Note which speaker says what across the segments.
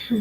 Speaker 1: Y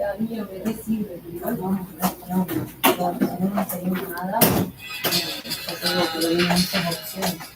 Speaker 1: a mí no me sirve, igual vamos, no, si no conseguimos nada, ya tengo que ver muchas opciones.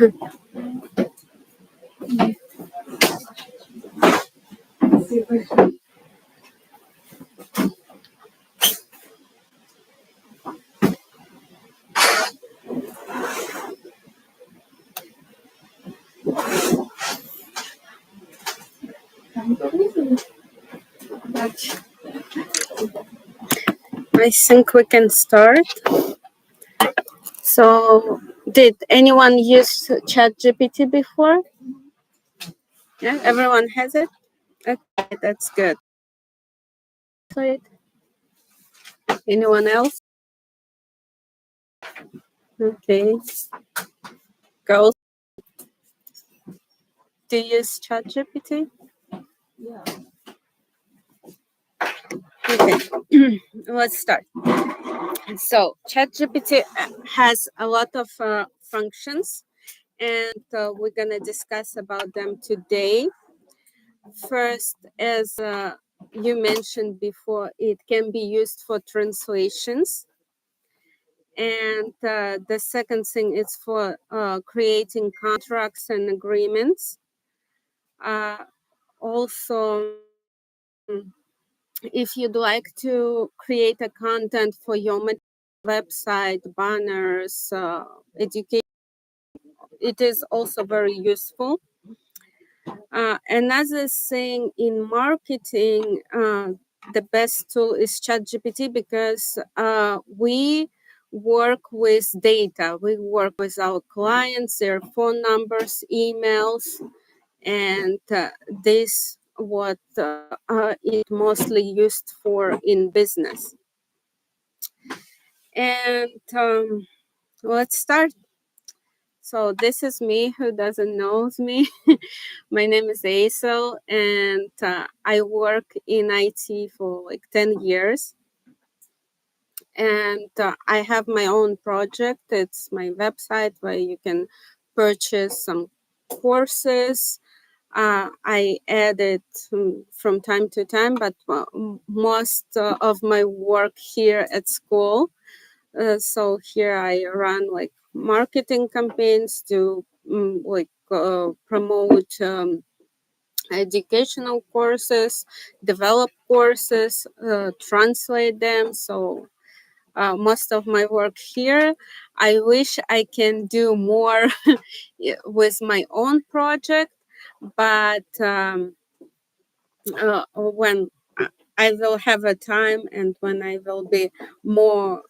Speaker 2: I think we can start. So, did anyone use ChatGPT before? Yeah, everyone has it? Okay, that's good. Anyone else? Okay. Girls, do you use ChatGPT?
Speaker 1: Yeah.
Speaker 2: Okay, let's start. So, ChatGPT has a lot of functions, and we're gonna discuss about them today. First, as you mentioned before, it can be used for translations. And the second thing is for creating contracts and agreements. Also, if you'd like to create a content for your website, banners, education, it is also very useful. Another thing in marketing, the best tool is ChatGPT because we work with data. We work with our clients, their phone numbers, emails, and this what it mostly used for in business. And let's start. So this is me. Who doesn't know me? My name is Aisel, and I work in IT for like 10 years. And I have my own project. It's my website where you can purchase some courses. I add it from time to time, but most of my work here at school. So here I run like marketing campaigns to promote educational courses, develop courses, translate them. So most of my work here. I wish I can do more with my own project, but when I will have a time and when I will be more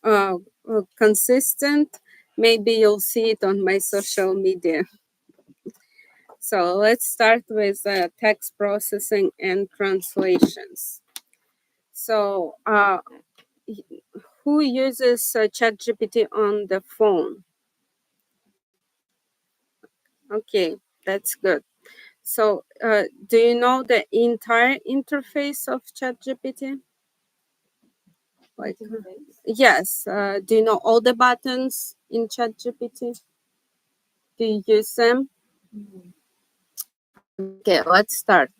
Speaker 2: consistent, maybe you'll see it on my social media. So let's start with text processing and translations. So who uses ChatGPT on the phone? Okay, that's good. So do you know the entire interface of ChatGPT? Like, yes. Do you know all the buttons in ChatGPT? Do you use them?
Speaker 1: Mhm.
Speaker 2: Okay, let's start.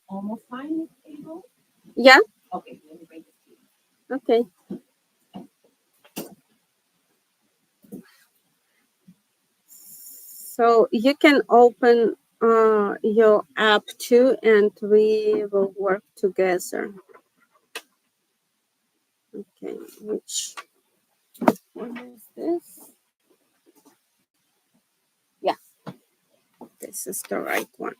Speaker 1: Almost fine, April?
Speaker 2: Yeah.
Speaker 1: Okay, let me break it.
Speaker 2: Okay. So you can open your app too, and we will work together. Okay, which one is this? Yeah, this is the right one.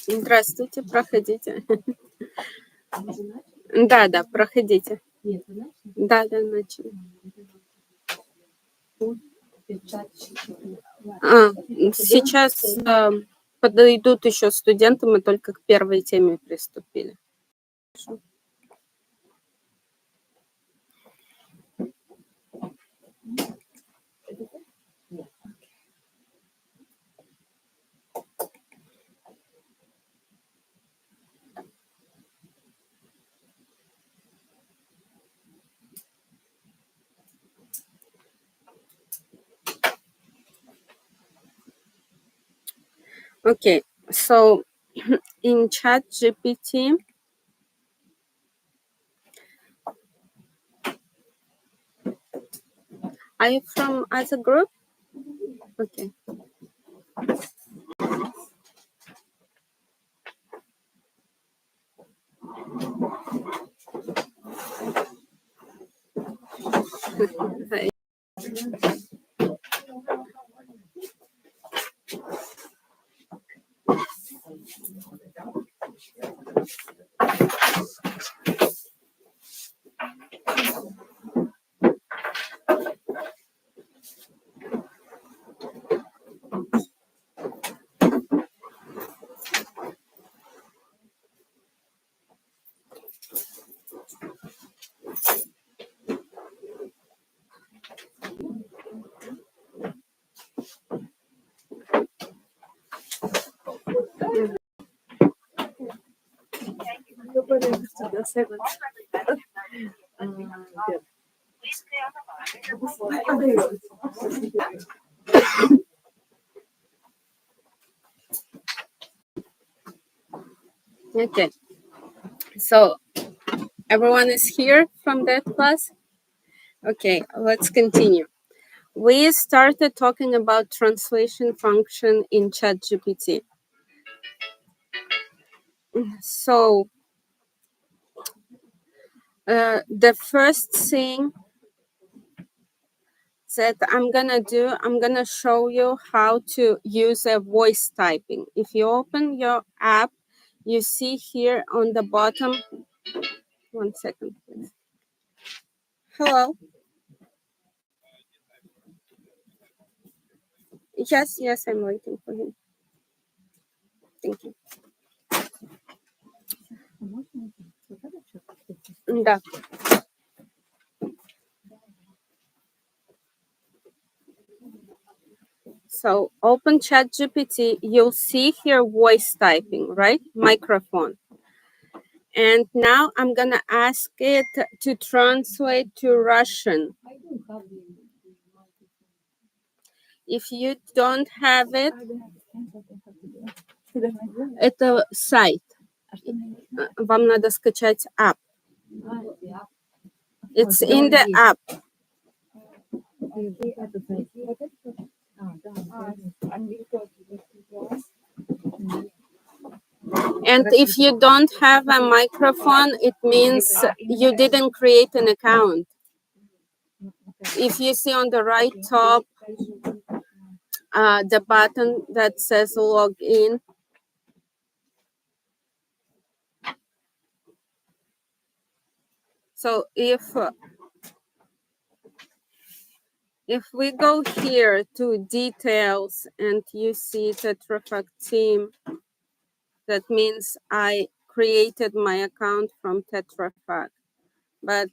Speaker 2: Здравствуйте, проходите. Да, проходите.
Speaker 1: Нет, вы начали?
Speaker 2: Да, начали. Сейчас подойдут еще студенты, мы только к первой теме приступили. Okay, so in ChatGPT, Are you from as a group? Okay. Hi. Okay. So everyone is here from that class? Okay, let's continue. We started talking about translation function in ChatGPT. So the first thing that I'm gonna show you how to use a voice typing. If you open your app, you see here on the bottom, 1 second, please. Hello. Yes, I'm waiting for him. Thank you. Да. So open ChatGPT, you'll see here voice typing, right? Microphone. And now I'm gonna ask it to translate to Russian. If you don't have it, это сайт. Вам надо скачать app. It's in the app. And if you don't have a microphone, it means you didn't create an account. If you see on the right top, the button that says log in. So if we go here to details and you see Tetra Pak team, that means I created my account from Tetra Pak. But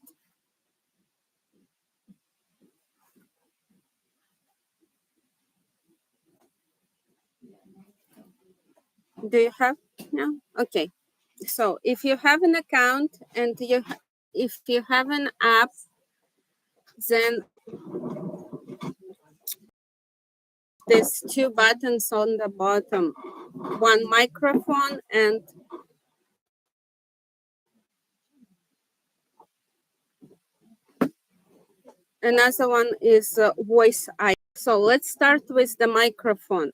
Speaker 2: do you have? No? Okay. So if you have an account and if you have an app, then there's two buttons on the bottom, one microphone and another one is voice icon. So let's start with the microphone.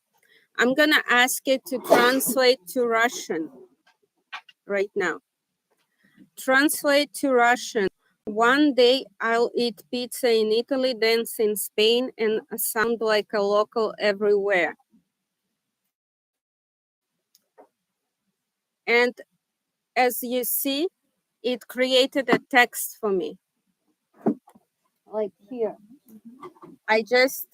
Speaker 2: I'm gonna ask it to translate to Russian right now. Translate to Russian. One day I'll eat pizza in Italy, dance in Spain, and sound like a local everywhere. And as you see, it created a text for me. Like here. I just,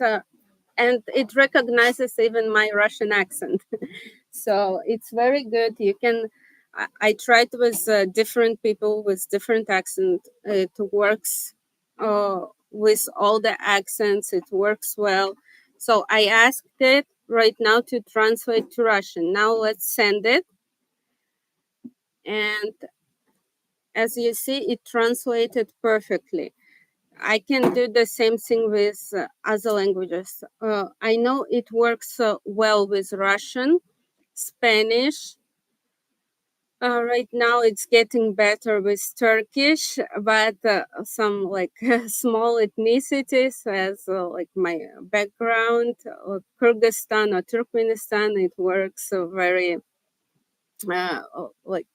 Speaker 2: and it recognizes even my Russian accent. So it's very good. You can, I tried with different people with different accent. It works with all the accents. It works well. So I asked it right now to translate to Russian. Now let's send it. And as you see, it translated perfectly. I can do the same thing with other languages. I know it works well with Russian, Spanish, Right now it's getting better with Turkish, but some like small ethnicities as like my background, Kyrgyzstan or Turkmenistan, it works very like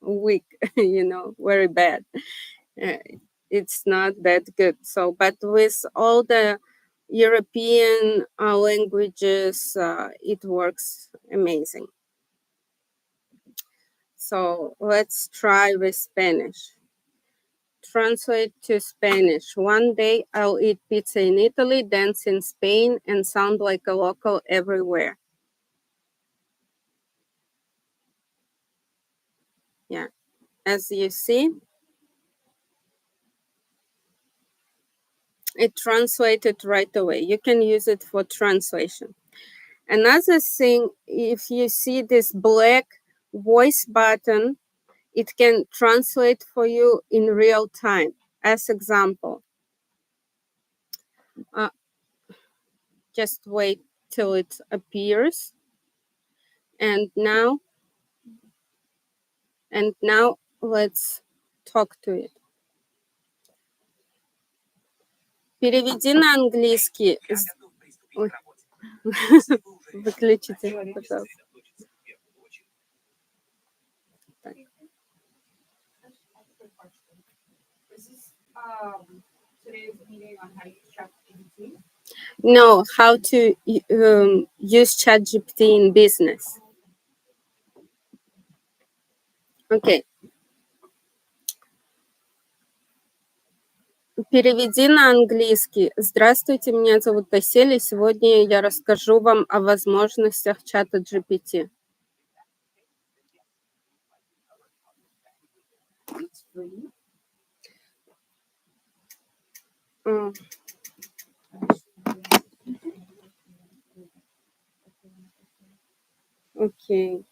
Speaker 2: weak, very bad. Uh, it's not that good. So, but with all the European languages, it works amazing. So let's try with Spanish. Translate to Spanish. One day I'll eat pizza in Italy, dance in Spain, and sound like a local everywhere. Yeah, as you see, it translated right away. You can use it for translation. Another thing, if you see this black voice button, it can translate for you in real time. As example, uh, just wait till it appears. And now let's talk to it. Переведи на английский. Ой. Выключите, пожалуйста. Так. No, how to use ChatGPT in business. Okay. Переведи на английский. Здравствуйте, меня зовут Асель, и сегодня я расскажу вам о возможностях чата GPT. Okay.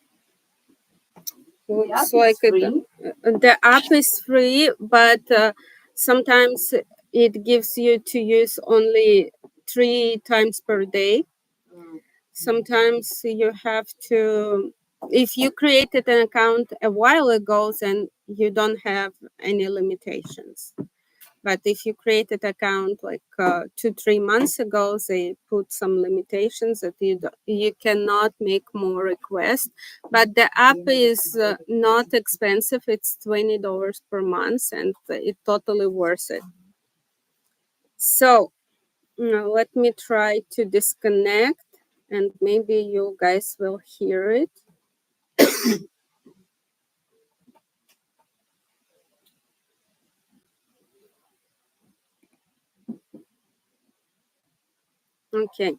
Speaker 2: Looks like the app is free, but sometimes it gives you to use only 3 times per day. Sometimes you have to, if you created an account a while ago, then you don't have any limitations. But if you created account like 2-3 months ago, they put some limitations that you cannot make more requests. But the app is not expensive. It's $20 per month, and it's totally worth it. So let me try to disconnect, and maybe you guys will hear it. Okay.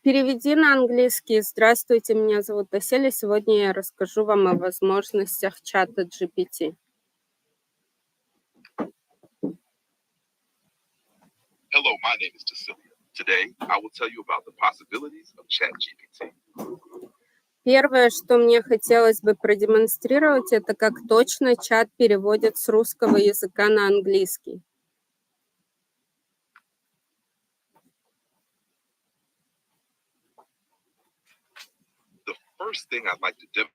Speaker 2: Переведи на английский. Здравствуйте, меня зовут Асель, и сегодня я расскажу вам о возможностях чата GPT.
Speaker 3: Hello, my name is Cecilia. Today, I will tell you about the possibilities of ChatGPT.
Speaker 2: Первое, что мне хотелось бы продемонстрировать, это как точно чат переводит с русского языка на английский.
Speaker 3: The first thing I'd like to demonstrate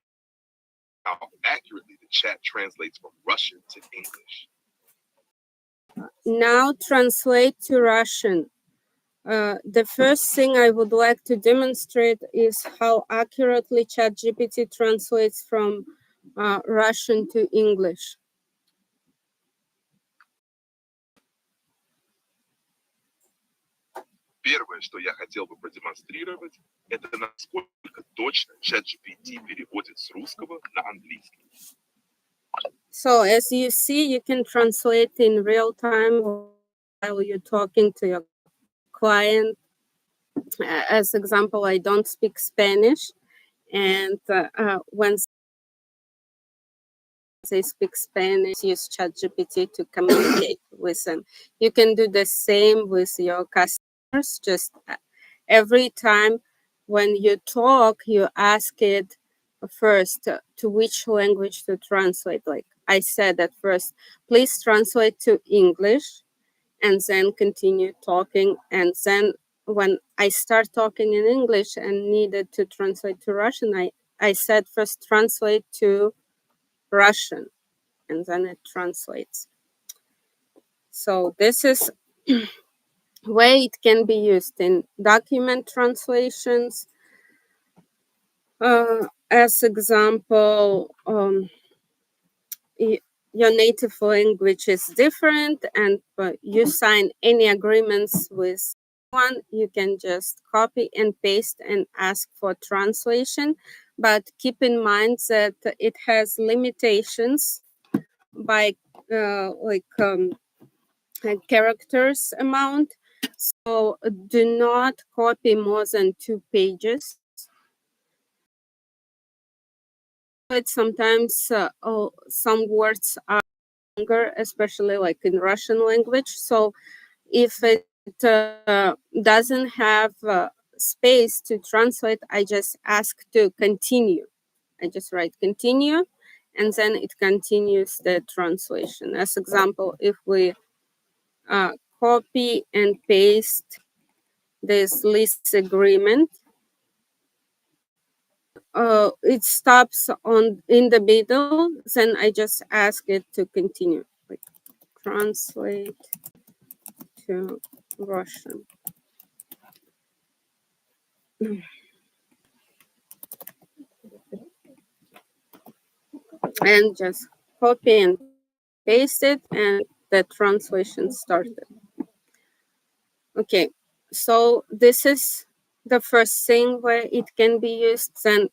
Speaker 3: how accurately the chat translates from Russian to English.
Speaker 2: Now translate to Russian. The first thing I would like to demonstrate is how accurately ChatGPT translates from Russian to English.
Speaker 3: Первое, что я хотел бы продемонстрировать, это насколько точно ChatGPT переводит с русского на английский.
Speaker 2: So as you see, you can translate in real time while you're talking to your client. As example, I don't speak Spanish, and when they speak Spanish, use ChatGPT to communicate with them. You can do the same with your customers. Just every time when you talk, you ask it first to which language to translate. Like I said at first, please translate to English, and then continue talking, and then when I start talking in English and needed to translate to Russian, I said first translate to Russian, and then it translates. So this is way it can be used in document translations. As example, your native language is different, and you sign any agreements with one, you can just copy and paste and ask for translation. But keep in mind that it has limitations by characters amount. So do not copy more than 2 pages. But sometimes some words are longer, especially like in Russian language. So if it doesn't have space to translate, I just ask to continue. I just write continue, and then it continues the translation. As example, if we copy and paste this lease agreement, it stops in the middle, then I just ask it to continue. Like translate to Russian. And just copy and paste it, and the translation started. Okay, so this is the first thing where it can be used. Then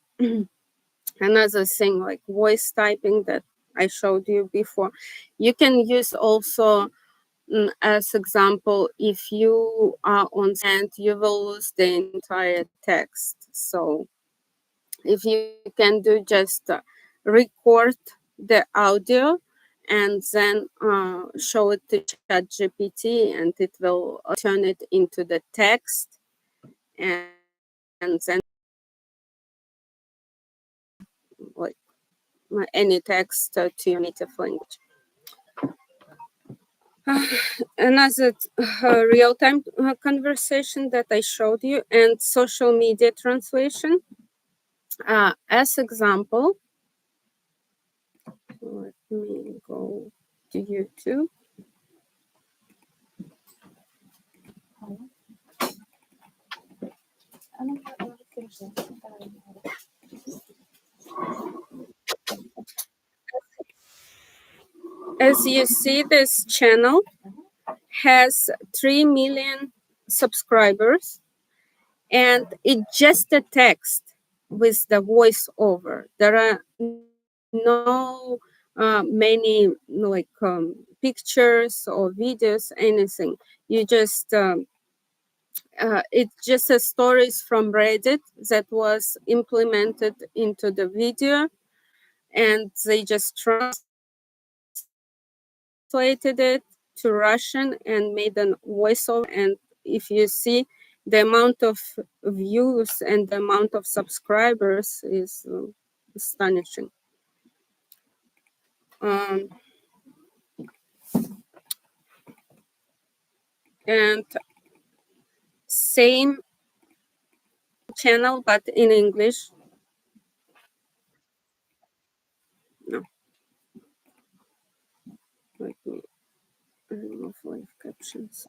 Speaker 2: another thing like voice typing that I showed you before. You can use also as example, if you are on send, you will lose the entire text. So if you can do just record the audio and then show it to ChatGPT, and it will turn it into the text, and then like any text to your native language. Another real-time conversation that I showed you, and social media translation. As example, let me go to YouTube. As you see, this channel has 3 million subscribers, and it's just a text with the voiceover. There are no many pictures or videos, anything. You just it's just a stories from Reddit that was implemented into the video, and they just translated it to Russian and made a voiceover. And if you see the amount of views and the amount of subscribers is astonishing. And same channel but in English. No, let me remove live captions.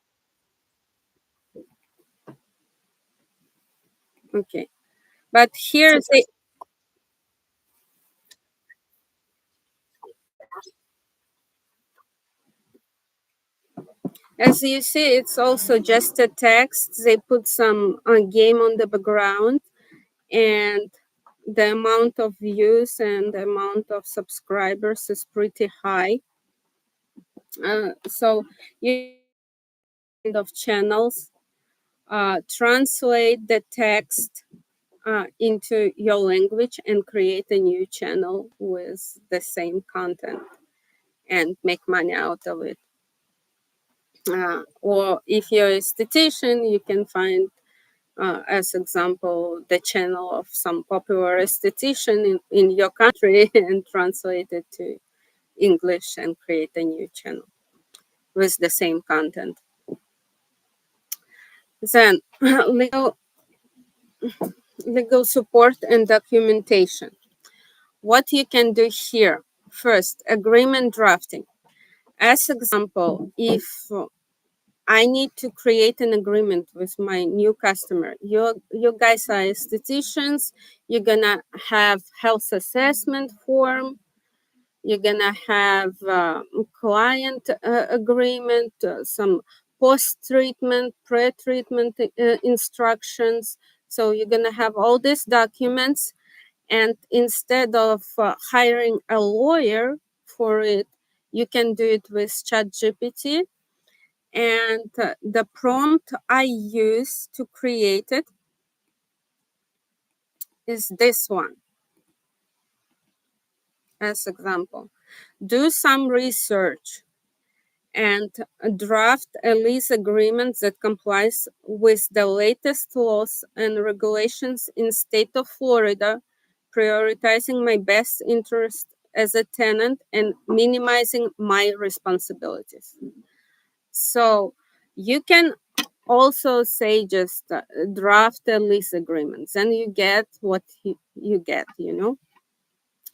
Speaker 2: Okay, but here they as you see, it's also just a text. They put some game on the background, and the amount of views and the amount of subscribers is pretty high. So you kind of channels translate the text into your language and create a new channel with the same content and make money out of it. Or if you're a esthetician, you can find, as example, the channel of some popular esthetician in your country and translate it to English and create a new channel with the same content. Then legal support and documentation. What you can do here. First, agreement drafting. As example, if I need to create an agreement with my new customer, you guys are estheticians, you're gonna have health assessment form, you're gonna have client agreement, some post-treatment, pre-treatment instructions. So you're gonna have all these documents, and instead of hiring a lawyer for it, you can do it with ChatGPT. And the prompt I use to create it is this one. As example, do some research and draft a lease agreement that complies with the latest laws and regulations in state of Florida, prioritizing my best interest as a tenant and minimizing my responsibilities. So you can also say just draft a lease agreement, and you get what you get, you know.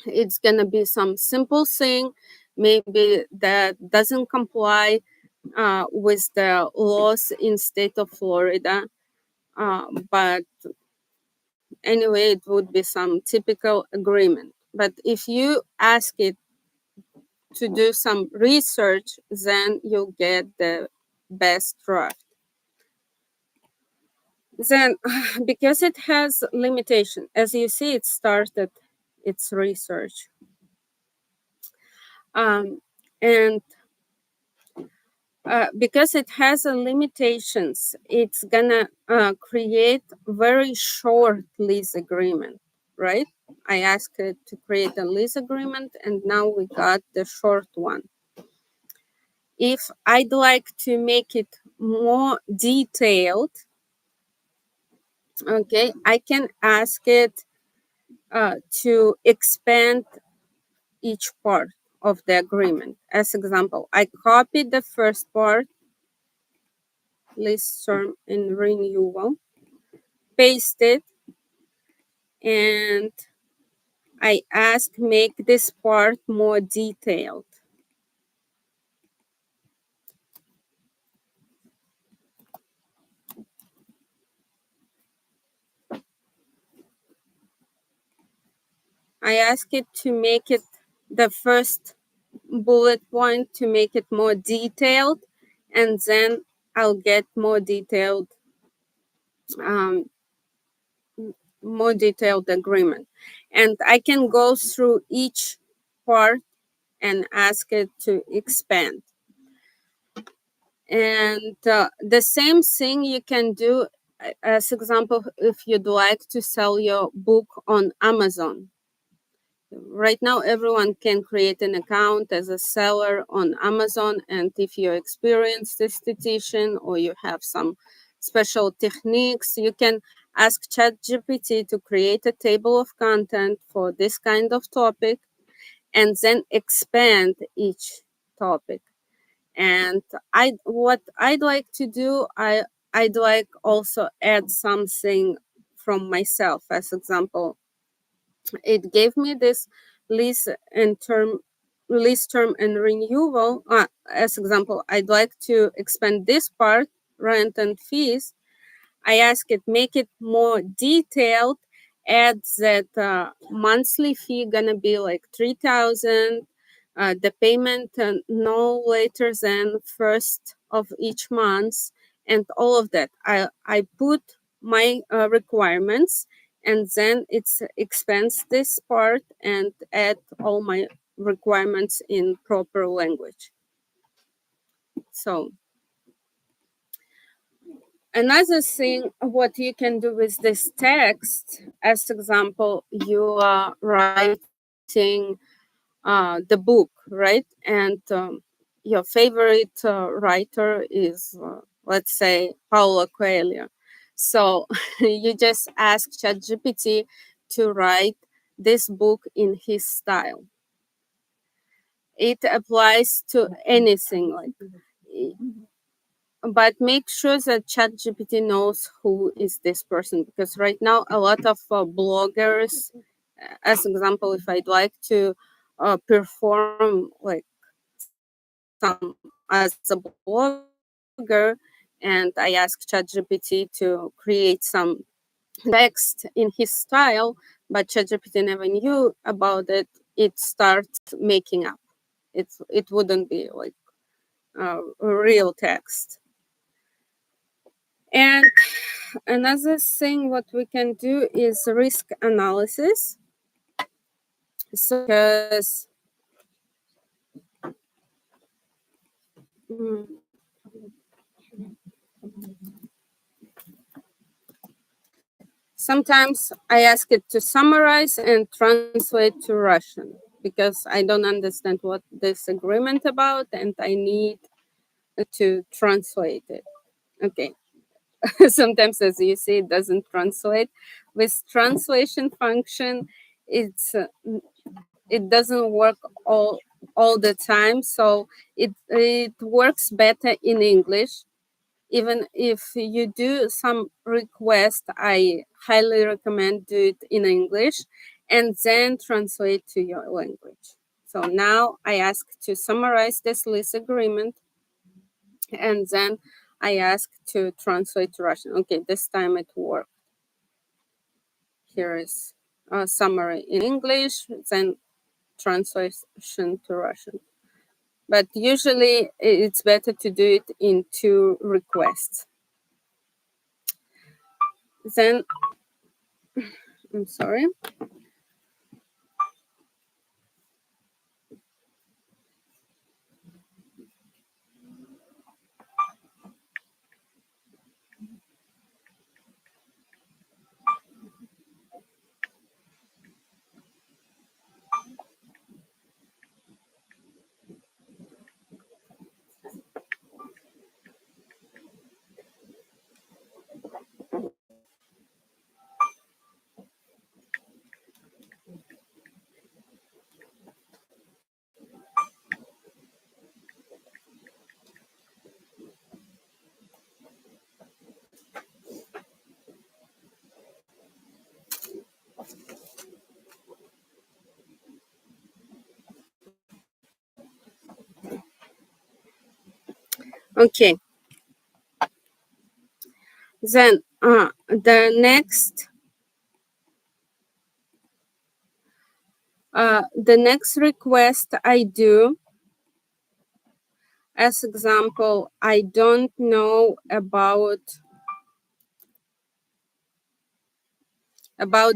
Speaker 2: It's going to be some simple thing maybe that doesn't comply with the laws in state of Florida, but anyway, it would be some typical agreement. But if you ask it to do some research, then you'll get the best draft. Then, because it has limitation, as you see, it started its research. And because it has limitations, it's gonna create very short lease agreement, right? I asked it to create a lease agreement, and now we got the short one. If I'd like to make it more detailed, okay, I can ask it to expand each part of the agreement. As example, I copied the first part, lease term and renewal, paste it, and I ask make this part more detailed. I ask it to make it the first bullet point to make it more detailed, and then I'll get more detailed agreement. And I can go through each part and ask it to expand. And the same thing you can do, as example, if you'd like to sell your book on Amazon. Right now, everyone can create an account as a seller on Amazon. And if you're experienced esthetician or you have some special techniques, you can ask ChatGPT to create a table of content for this kind of topic and then expand each topic. And what I'd like to do, I'd like also add something from myself. As example, it gave me this lease term and renewal. As example, I'd like to expand this part, rent and fees. I ask it make it more detailed, add that monthly fee gonna be like 3,000, the payment no later than first of each month, and all of that. I put my requirements, and then it's expands this part and add all my requirements in proper language. So another thing, what you can do with this text, as example, you are writing the book, right? And your favorite writer is, let's say, Paulo Coelho. So you just ask ChatGPT to write this book in his style. It applies to anything, like but make sure that ChatGPT knows who is this person, because right now a lot of bloggers, as example, if I'd like to perform like some as a blogger, and I ask ChatGPT to create some text in his style, but ChatGPT never knew about it, it starts making up. It wouldn't be like real text. And another thing what we can do is risk analysis. So because sometimes I ask it to summarize and translate to Russian because I don't understand what this agreement about and I need to translate it. Okay. Sometimes, as you see, it doesn't translate. With translation function, it doesn't work all the time. So it works better in English. Even if you do some request, I highly recommend do it in English and then translate to your language. So now I ask to summarize this lease agreement and then I ask to translate to Russian. Okay, this time it worked. Here is a summary in English, then translation to Russian. But usually it's better to do it in 2 requests. Then, I'm sorry. Okay. Then the next request I do, as example, I don't know about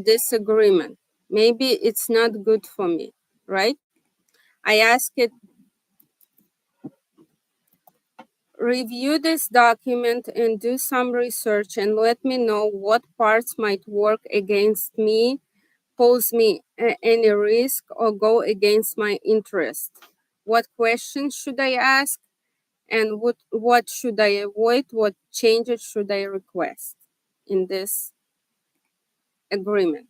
Speaker 2: this agreement. Maybe it's not good for me, right? I ask it, review this document and do some research and let me know what parts might work against me, pose me any risk, or go against my interest. What questions should I ask? And what should I avoid? What changes should I request in this agreement?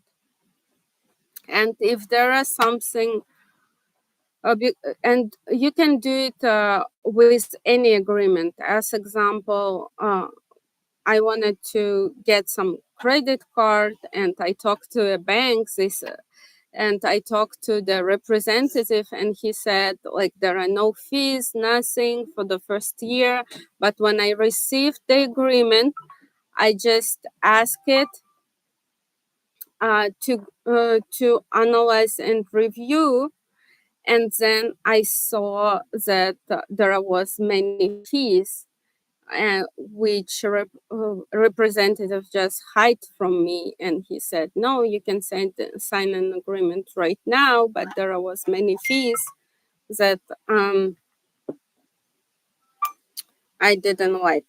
Speaker 2: And if there are something, and you can do it with any agreement. As example, I wanted to get some credit card, and I talked to a bank. And I talked to the representative, and he said like there are no fees, nothing for the first year. But when I received the agreement, I just asked it to analyze and review, and then I saw that there was many fees, which representative just hide from me, and he said, no, you can sign an agreement right now, but there was many fees that I didn't like.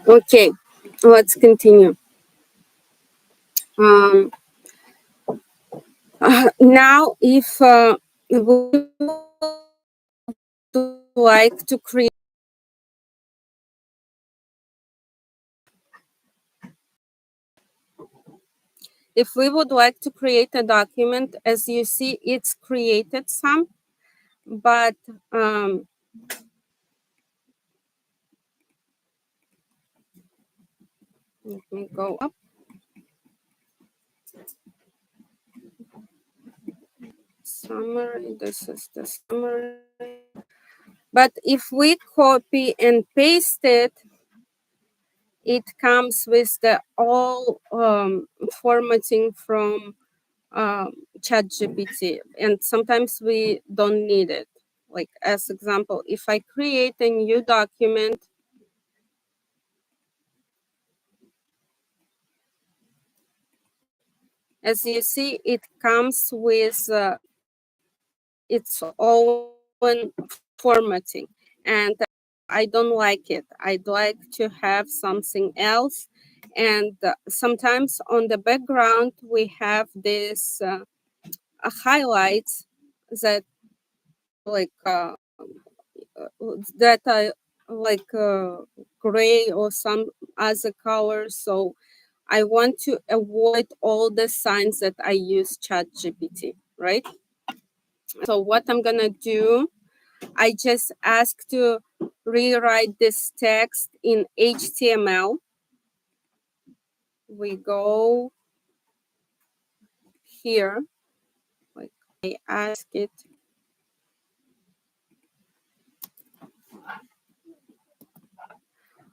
Speaker 2: Okay, let's continue. Now, if we would like to create a document, as you see, it's created some, but let me go up. Summary, this is the summary. But if we copy and paste it, it comes with the all formatting from ChatGPT, and sometimes we don't need it. Like as example, if I create a new document, as you see, it comes with its own formatting, and I don't like it. I'd like to have something else. And sometimes on the background, we have this highlights that like that are like gray or some other color. So I want to avoid all the signs that I use ChatGPT, right? So what I'm gonna do, I just ask to rewrite this text in HTML. We go here, like I ask it.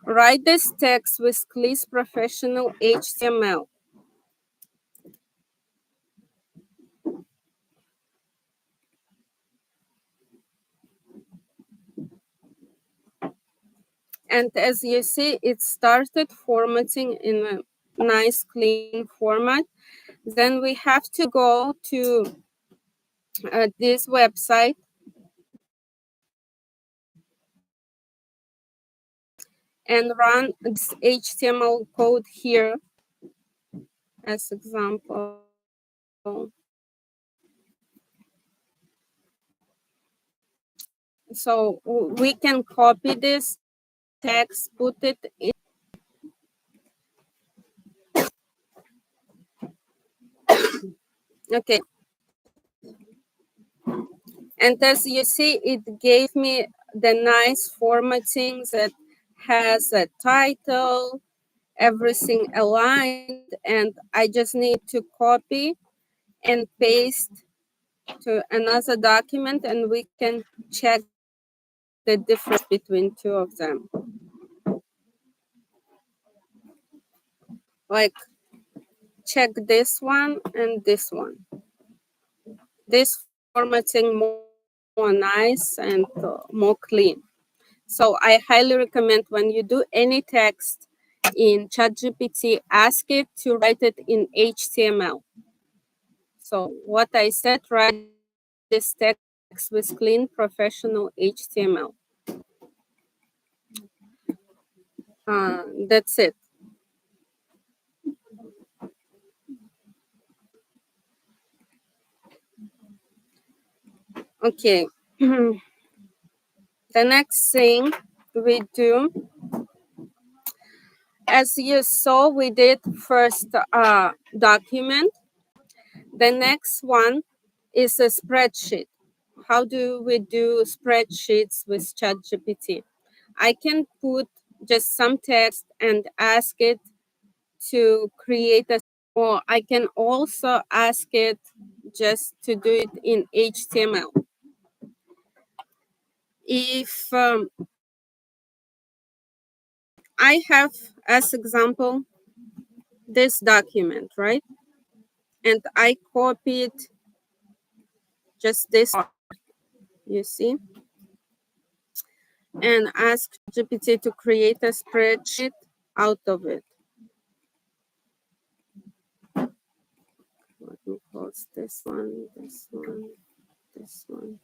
Speaker 2: Write this text with Gliss Professional HTML. And as you see, it started formatting in a nice clean format. Then we have to go to this website and run this HTML code here as example. So we can copy this text, put it in. Okay. And as you see, it gave me the nice formatting that has a title, everything aligned, and I just need to copy and paste to another document, and we can check the difference between two of them. Like check this one and this one. This formatting more nice and more clean. So I highly recommend when you do any text in ChatGPT, ask it to write it in HTML. So what I said, write this text with clean professional HTML. That's it. Okay. The next thing we do, as you saw, we did first document. The next one is a spreadsheet. How do we do spreadsheets with ChatGPT? I can put just some text and ask it to create a, or I can also ask it just to do it in HTML. If I have as example this document, right? And I copied just this part, you see, and ask GPT to create a spreadsheet out of it. Let me close this one, this one, this one.